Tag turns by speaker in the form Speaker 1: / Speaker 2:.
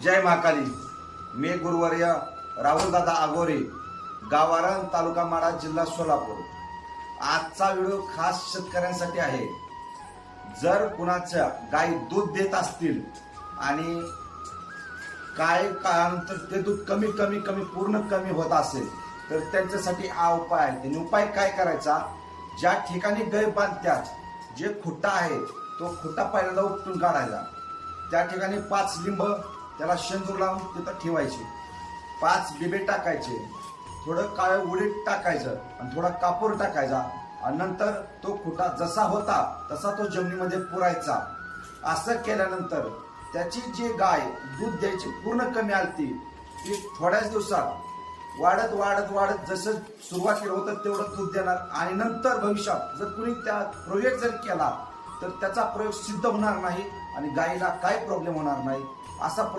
Speaker 1: जय महाकाली. मी गुरुवर्य राहुलदादा आगोरे, गावारण, तालुका माडा, जिल्हा सोलापूर. आजचा व्हिडिओ खास शेतकऱ्यांसाठी आहे. जर कुणाच्या गाई दूध देत असतील आणि काय काळानंतर ते दूध कमी कमी कमी पूर्ण कमी होत असेल तर त्यांच्यासाठी हा उपाय आहे. त्यांनी उपाय काय करायचा, ज्या ठिकाणी गाय बांधतात जे खुट्टा आहे तो खुट्टा पहिल्यांदा उपटून काढायचा. त्या ठिकाणी 5 लिंब त्याला शेंदूर लावून तिथं ठेवायचे, 5 बिबे टाकायचे, थोडं काळं उडीद टाकायचं आणि थोडा कापूर टाकायचा आणि नंतर तो खुटा जसा होता तसा तो जमिनीमध्ये पुरायचा. असं केल्यानंतर त्याची जी गाय दूध द्यायची पूर्ण कमी आलती ती थोड्याच दिवसात वाढत वाढत वाढत जसं सुरुवातीला होतं तेवढं दूध देणार आणि नंतर भविष्यात जर कुणी त्या प्रयोग जर केला तर त्याचा प्रयोग सिद्ध होणार नाही आणि गायीला काय प्रॉब्लेम होणार नाही. असा